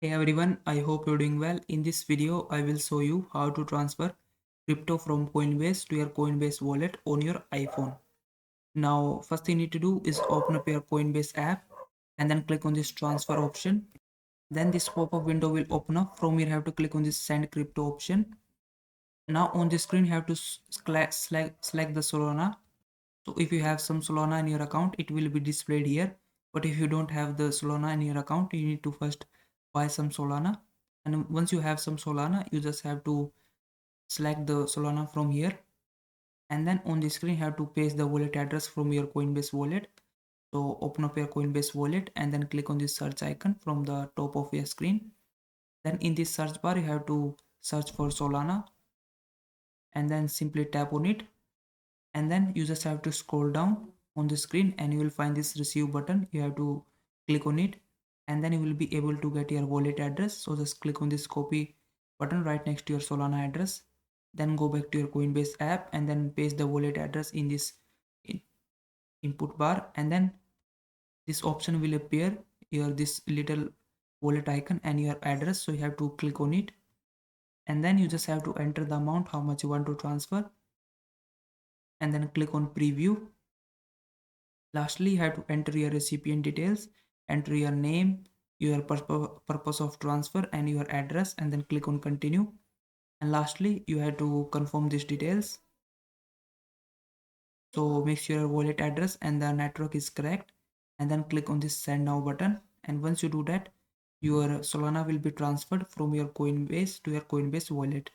Hey everyone, I hope you're doing well. In this video, I will show you how to transfer crypto from Coinbase to your Coinbase wallet on your iPhone. Now, first thing you need to do is open up your Coinbase app and then click on this transfer option. Then this pop-up window will open up. From here, you have to click on this send crypto option. Now on the screen, you have to select the Solana. So if you have some Solana in your account, it will be displayed here. But if you don't have the Solana in your account, you need to first buy some Solana. And once you have some Solana, you just have to select the Solana from here. And then on the screen, you have to paste the wallet address from your Coinbase wallet. So open up your Coinbase wallet and then click on this search icon from the top of your screen. Then in this search bar, you have to search for Solana and then simply tap on it, and then you just have to scroll down on the screen and you will find this receive button. You have to click on it and then you will be able to get your wallet address. So just click on this copy button right next to your Solana address, then go back to your Coinbase app and then paste the wallet address in this input bar, and then this option will appear here, this little wallet icon and your address. So you have to click on it and then you just have to enter the amount how much you want to transfer and then click on preview. Lastly, you have to enter your recipient details, enter your name, your purpose of transfer and your address, and then click on continue. And lastly, you have to confirm these details. So make sure your wallet address and the network is correct and then click on this send now button. And once you do that, your Solana will be transferred from your Coinbase to your Coinbase wallet.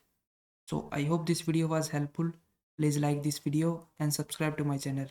So I hope this video was helpful. Please like this video and subscribe to my channel.